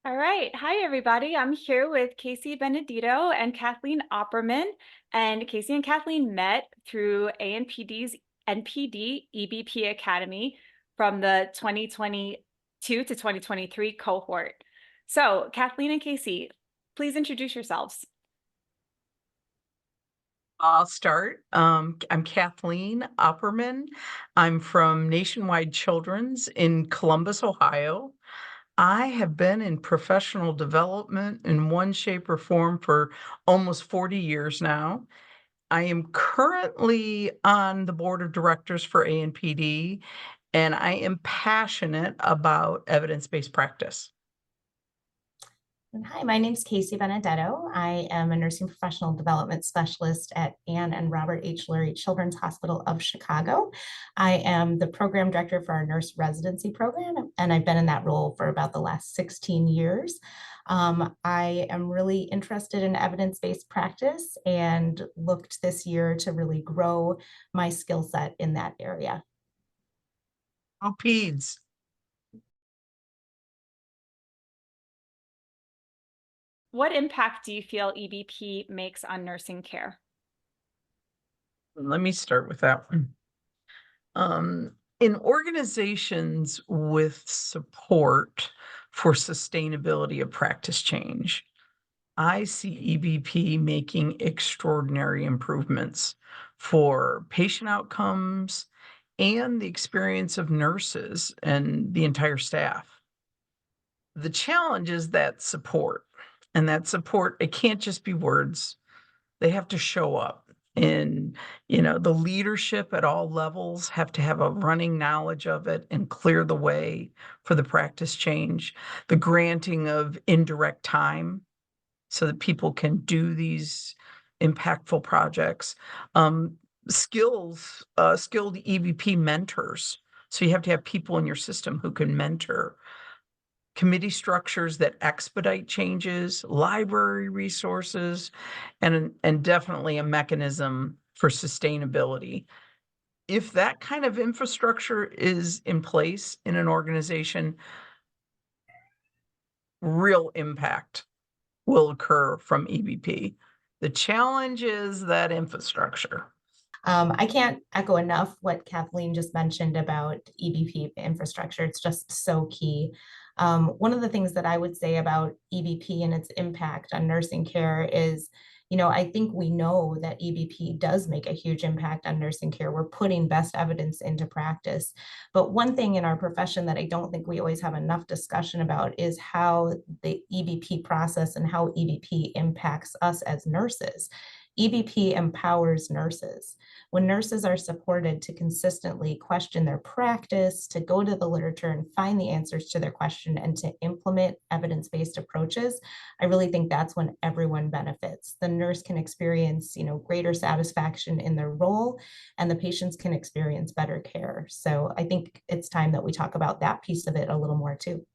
All right. Hi, everybody. I'm here with Casey Benedetto and Cathleen Opperman. And Casey and Kathleen met through ANPD's NPD EBP Academy from the 2022 to 2023 cohort. So, Kathleen and Casey, please introduce yourselves. I'll start. I'm Cathleen Opperman. I'm from Nationwide Children's in Columbus, Ohio. I have been in professional development in one shape or form for almost 40 years now. I am currently on the board of directors for ANPD, and I am passionate about evidence-based practice. And hi, my name is Casey Benedetto. I am a nursing professional development specialist at Ann and Robert H. Lurie Children's Hospital of Chicago. I am the program director for our nurse residency program, and I've been in that role for about the last 16 years. I am really interested in evidence-based practice and looked this year to really grow my skill set in that area. Oh, peds. What impact do you feel EBP makes on nursing care? Let me start with that one. In organizations with support for sustainability of practice change, I see EBP making extraordinary improvements for patient outcomes and the experience of nurses and the entire staff. The challenge is that support, and that support, it can't just be words. They have to show up. And, the leadership at all levels have to have a running knowledge of it and clear the way for the practice change, the granting of indirect time so that people can do these impactful projects. Skilled EVP mentors. So you have to have people in your system who can mentor, committee structures that expedite changes, library resources, and definitely a mechanism for sustainability. If that kind of infrastructure is in place in an organization, real impact will occur from EBP. The challenge is that infrastructure. I can't echo enough what Kathleen just mentioned about EBP infrastructure. It's just so key. One of the things that I would say about EBP and its impact on nursing care is, I think we know that EBP does make a huge impact on nursing care. We're putting best evidence into practice. But one thing in our profession that I don't think we always have enough discussion about is how the EBP process and how EBP impacts us as nurses. EBP empowers nurses. When nurses are supported to consistently question their practice, to go to the literature and find the answers to their question, and to implement evidence-based approaches, I really think that's when everyone benefits. The nurse can experience, greater satisfaction in their role, and the patients can experience better care. So I think it's time that we talk about that piece of it a little more too.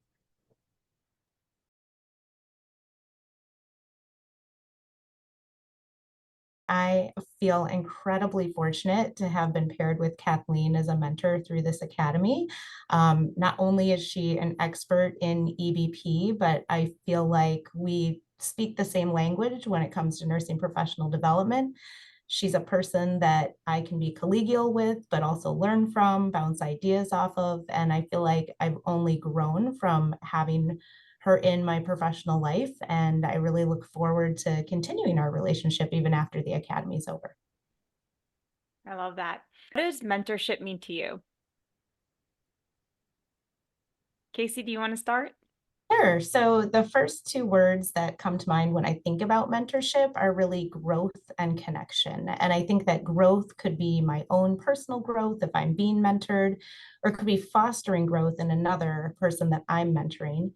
I feel incredibly fortunate to have been paired with Kathleen as a mentor through this academy. Not only is she an expert in EBP, but I feel like we speak the same language when it comes to nursing professional development. She's a person that I can be collegial with, but also learn from, bounce ideas off of. And I feel like I've only grown from having her in my professional life. And I really look forward to continuing our relationship even after the academy is over. I love that. What does mentorship mean to you? Casey, do you want to start? Sure. So the first two words that come to mind when I think about mentorship are really growth and connection. And I think that growth could be my own personal growth if I'm being mentored, or it could be fostering growth in another person that I'm mentoring.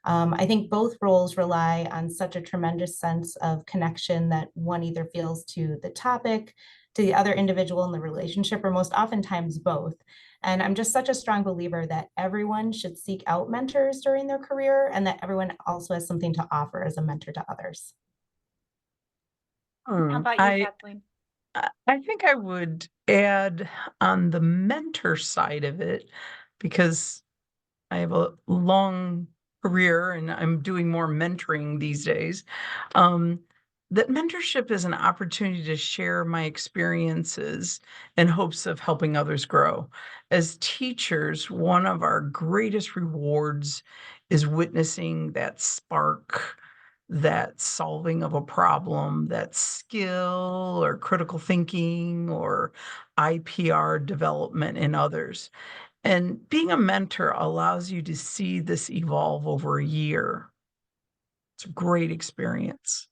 I think both roles rely on such a tremendous sense of connection that one either feels to the topic, to the other individual in the relationship, or most oftentimes both. And I'm just such a strong believer that everyone should seek out mentors during their career, and that everyone also has something to offer as a mentor to others. How Hmm, about you, I Kathleen? I think I would add on the mentor side of it, because I have a long career, and I'm doing more mentoring these days, that mentorship is an opportunity to share my experiences in hopes of helping others grow. As teachers, one of our greatest rewards is witnessing that spark, that solving of a problem, that skill or critical thinking or IPR development in others. And being a mentor allows you to see this evolve over a year. It's a great experience.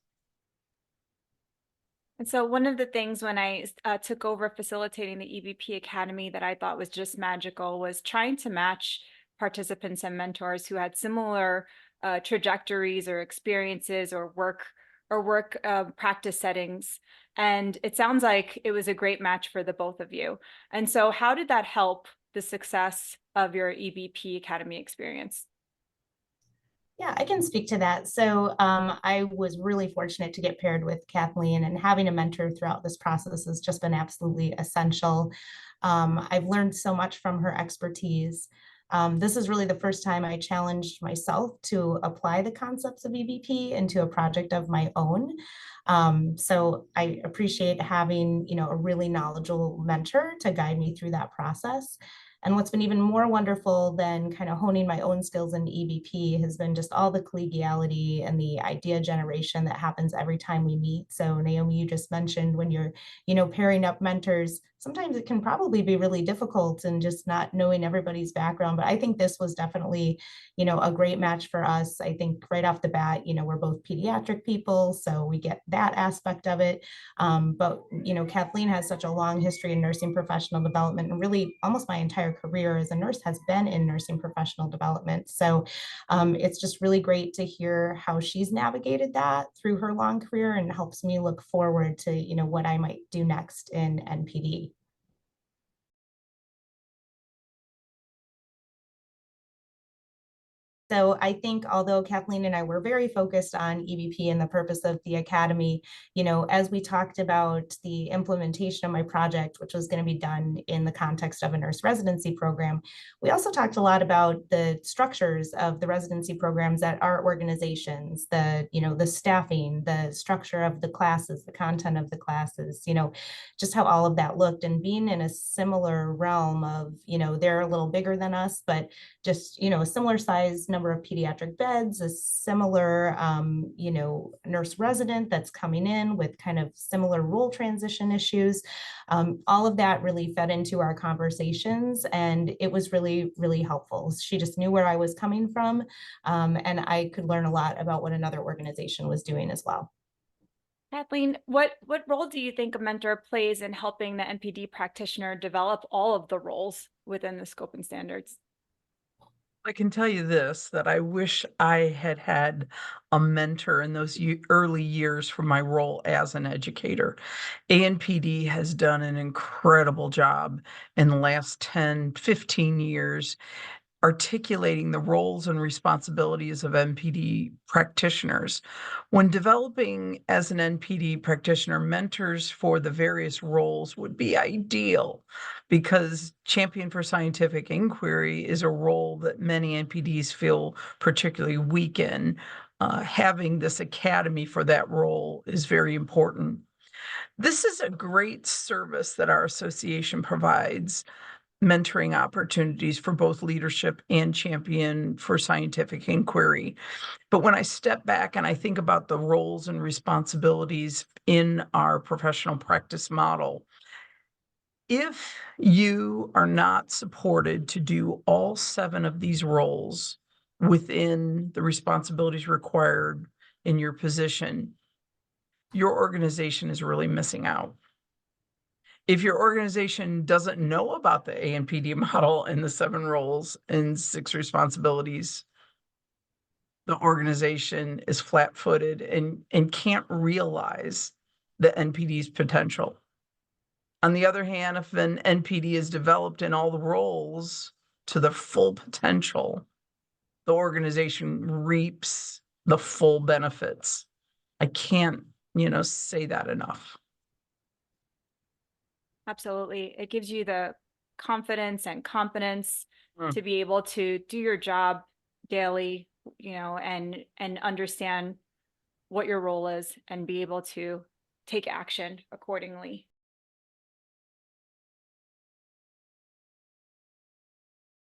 And so one of the things when I took over facilitating the EBP Academy that I thought was just magical was trying to match participants and mentors who had similar trajectories or experiences or work practice settings. And it sounds like it was a great match for the both of you. And so how did that help the success of your EBP Academy experience? Yeah, I can speak to that. So I was really fortunate to get paired with Kathleen, and having a mentor throughout this process has just been absolutely essential. I've learned so much from her expertise. This is really the first time I challenged myself to apply the concepts of EBP into a project of my own. So I appreciate having, a really knowledgeable mentor to guide me through that process. And what's been even more wonderful than kind of honing my own skills in EBP has been just all the collegiality and the idea generation that happens every time we meet. So Naomi, you just mentioned when you're, pairing up mentors, sometimes it can probably be really difficult and just not knowing everybody's background. But I think this was definitely, a great match for us. I think right off the bat, we're both pediatric people, so we get that aspect of it. But Kathleen has such a long history in nursing professional development, and really almost my entire career as a nurse has been in nursing professional development. So it's just really great to hear how she's navigated that through her long career, and helps me look forward to what I might do next in NPD. So I think although Kathleen and I were very focused on EBP and the purpose of the Academy, as we talked about the implementation of my project, which was going to be done in the context of a nurse residency program, we also talked a lot about the structures of the residency programs at our organizations, the staffing, the structure of the classes, the content of the classes, just how all of that looked. And being in a similar realm of, they're a little bigger than us, but just, a similar size number of pediatric beds, a similar, nurse resident that's coming in with kind of similar role transition issues. All of that really fed into our conversations, and it was really, really helpful. She just knew where I was coming from, and I could learn a lot about what another organization was doing as well. Kathleen, what role do you think a mentor plays in helping the NPD practitioner develop all of the roles within the scope and standards? I can tell you this, that I wish I had had a mentor in those early years for my role as an educator. ANPD has done an incredible job in the last 10, 15 years articulating the roles and responsibilities of NPD practitioners. When developing as an NPD practitioner, mentors for the various roles would be ideal because champion for scientific inquiry is a role that many NPDs feel particularly weak in. Having this academy for that role is very important. This is a great service that our association provides, mentoring opportunities for both leadership and champion for scientific inquiry. But when I step back and I think about the roles and responsibilities in our professional practice model, if you are not supported to do all 7 of these roles within the responsibilities required in your position, your organization is really missing out. If your organization doesn't know about the ANPD model and the 7 roles and 6 responsibilities, the organization is flat-footed and can't realize the NPD's potential. On the other hand, if an NPD is developed in all the roles to the full potential, the organization reaps the full benefits. I can't, say that enough. Absolutely. It gives you the confidence and competence Mm. to be able to do your job daily and understand what your role is and be able to take action accordingly.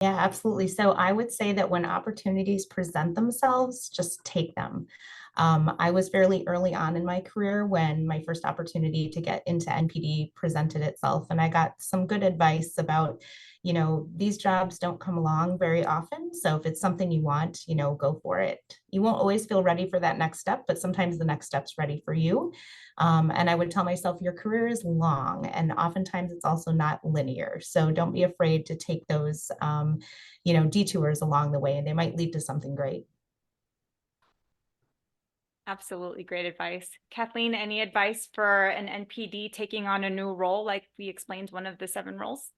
Yeah, absolutely. So I would say that when opportunities present themselves, just take them. I was fairly early on in my career when my first opportunity to get into NPD presented itself, and I got some good advice about, these jobs don't come along very often. So if it's something you want, go for it. You won't always feel ready for that next step, but sometimes the next step's ready for you. And I would tell myself your career is long, and oftentimes it's also not linear. So don't be afraid to take those, detours along the way, and they might lead to something great. Absolutely great advice. Kathleen, any advice for an NPD taking on a new role, like we explained one of the 7 roles?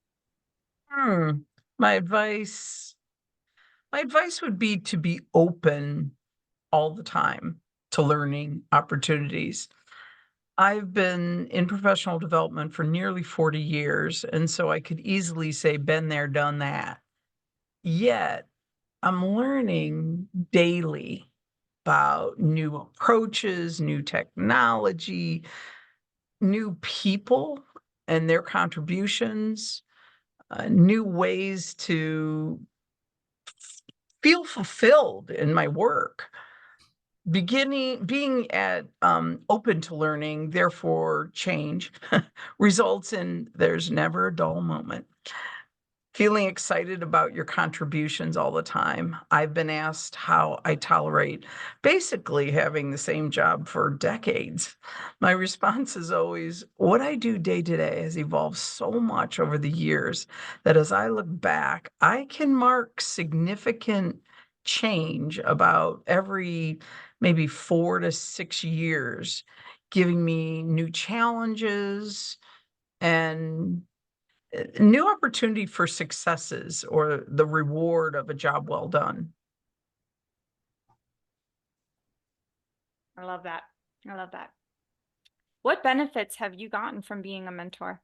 My advice would be to be open all the time to learning opportunities. I've been in professional development for nearly 40 years, and so I could easily say, been there, done that. Yet, I'm learning daily about new approaches, new technology, new people and their contributions, new ways to feel fulfilled in my work. Being at open to learning, therefore change, results in there's never a dull moment. Feeling excited about your contributions all the time. I've been asked how I tolerate basically having the same job for decades. My response is always, what I do day to day has evolved so much over the years that as I look back, I can mark significant change about every maybe 4 to 6 years, giving me new challenges and new opportunity for successes or the reward of a job well done. I love that. I love that. What benefits have you gotten from being a mentor?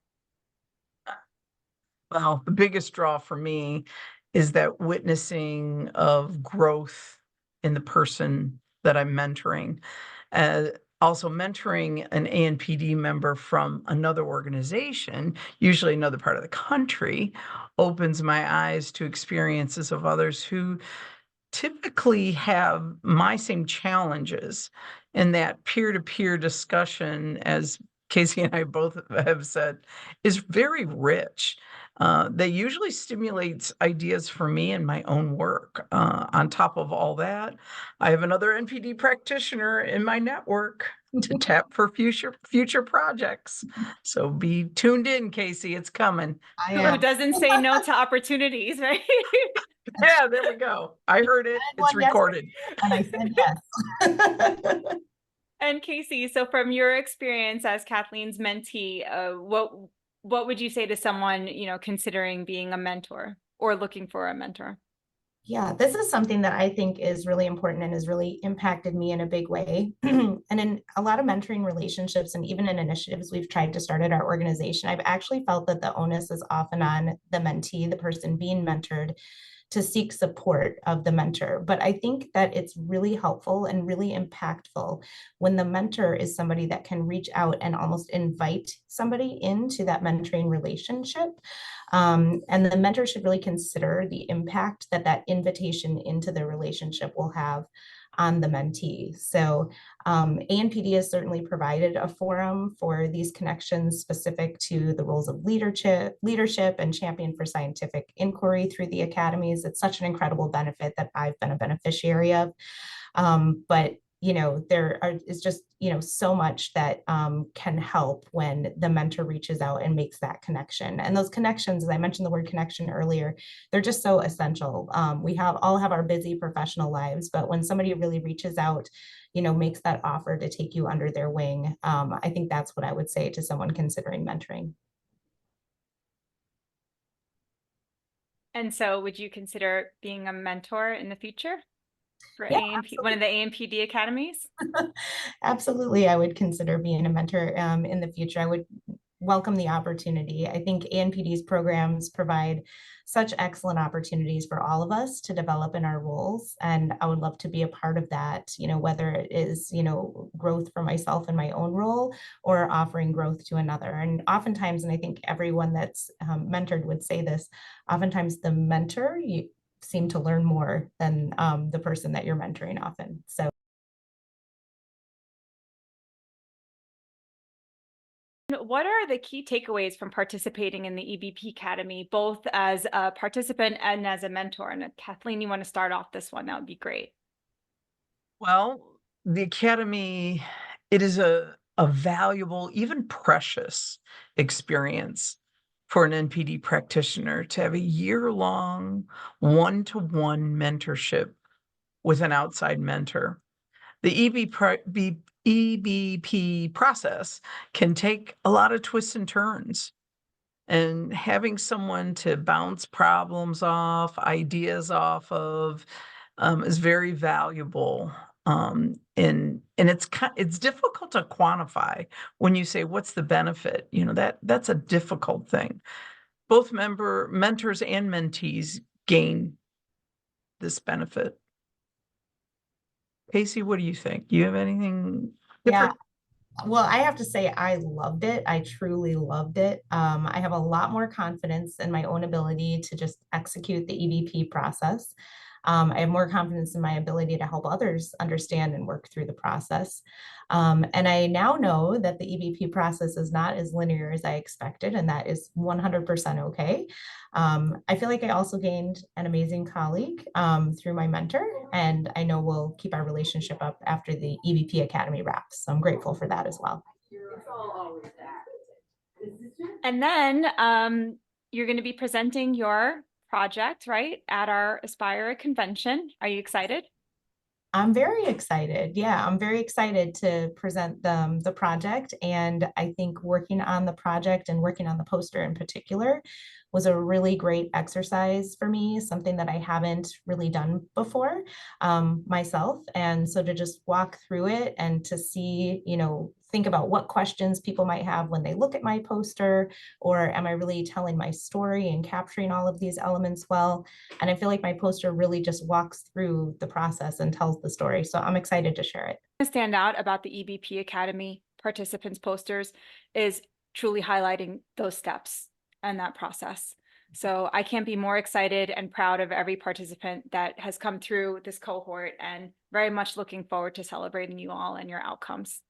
Well, the biggest draw for me is that witnessing of growth in the person that I'm mentoring. Uh, Also, mentoring an ANPD member from another organization, usually another part of the country, opens my eyes to experiences of others who typically have my same challenges, and that peer-to-peer discussion, as Casey and I both have said, is very rich. That usually stimulates ideas for me in my own work. On top of all that, I have another NPD practitioner in my network to tap for future projects. So be tuned in, Casey. It's coming. Who doesn't say no to opportunities, right? Yeah, there we go. I heard it. It's recorded. And I said yes. And Casey, so from your experience as Kathleen's mentee, what would you say to someone, considering being a mentor or looking for a mentor? Yeah, this is something that I think is really important and has really impacted me in a big way. And in a lot of mentoring relationships and even in initiatives we've tried to start at our organization, I've actually felt that the onus is often on the mentee, the person being mentored, to seek support of the mentor. But I think that it's really helpful and really impactful when the mentor is somebody that can reach out and almost invite somebody into that mentoring relationship. And the mentor should really consider the impact that that invitation into the relationship will have on the mentee. So ANPD has certainly provided a forum for these connections specific to the roles of leadership and champion for scientific inquiry through the academies. It's such an incredible benefit that I've been a beneficiary of. But there is just, so much that can help when the mentor reaches out and makes that connection. And those connections, as I mentioned the word connection earlier, they're just so essential. We all have our busy professional lives, but when somebody really reaches out, makes that offer to take you under their wing, I think that's what I would say to someone considering mentoring. And so would you consider being a mentor in the future for Yeah, one of the ANPD academies? absolutely. I would consider being a mentor in the future. I would welcome the opportunity. I think ANPD's programs provide such excellent opportunities for all of us to develop in our roles. And I would love to be a part of that, whether it is, growth for myself in my own role or offering growth to another. And oftentimes, and I think everyone that's mentored would say this, oftentimes the mentor, you seem to learn more than the person that you're mentoring often. So. What are the key takeaways from participating in the EBP Academy, both as a participant and as a mentor? And Kathleen, you want to start off this one? That would be great. Well, the Academy, it is a valuable, even precious experience for an NPD practitioner to have a year-long, one-to-one mentorship with an outside mentor. The EBP process can take a lot of twists and turns, and having someone to bounce problems off, ideas off of, is very valuable. And it's difficult to quantify when you say, what's the benefit? That's a difficult thing. Both mentors and mentees gain this benefit. Casey, what do you think? Do you have anything different? Yeah. Well, I have to say I loved it. I truly loved it. I have a lot more confidence in my own ability to just execute the EBP process. I have more confidence in my ability to help others understand and work through the process. And I now know that the EBP process is not as linear as I expected, and that is 100% okay. I feel like I also gained an amazing colleague through my mentor, and I know we'll keep our relationship up after the EBP Academy wraps. So I'm grateful for that as well. And then you're going to be presenting your project, right, at our Aspire convention. Are you excited? I'm very excited. Yeah, I'm very excited to present the project. And I think working on the project and working on the poster in particular was a really great exercise for me, something that I haven't really done before myself. And so to just walk through it and to see, think about what questions people might have when they look at my poster, or am I really telling my story and capturing all of these elements well? And I feel like my poster really just walks through the process and tells the story. So I'm excited to share it. What stand out about the EBP Academy participants posters is truly highlighting those steps and that process. So I can't be more excited and proud of every participant that has come through this cohort, and very much looking forward to celebrating you all and your outcomes.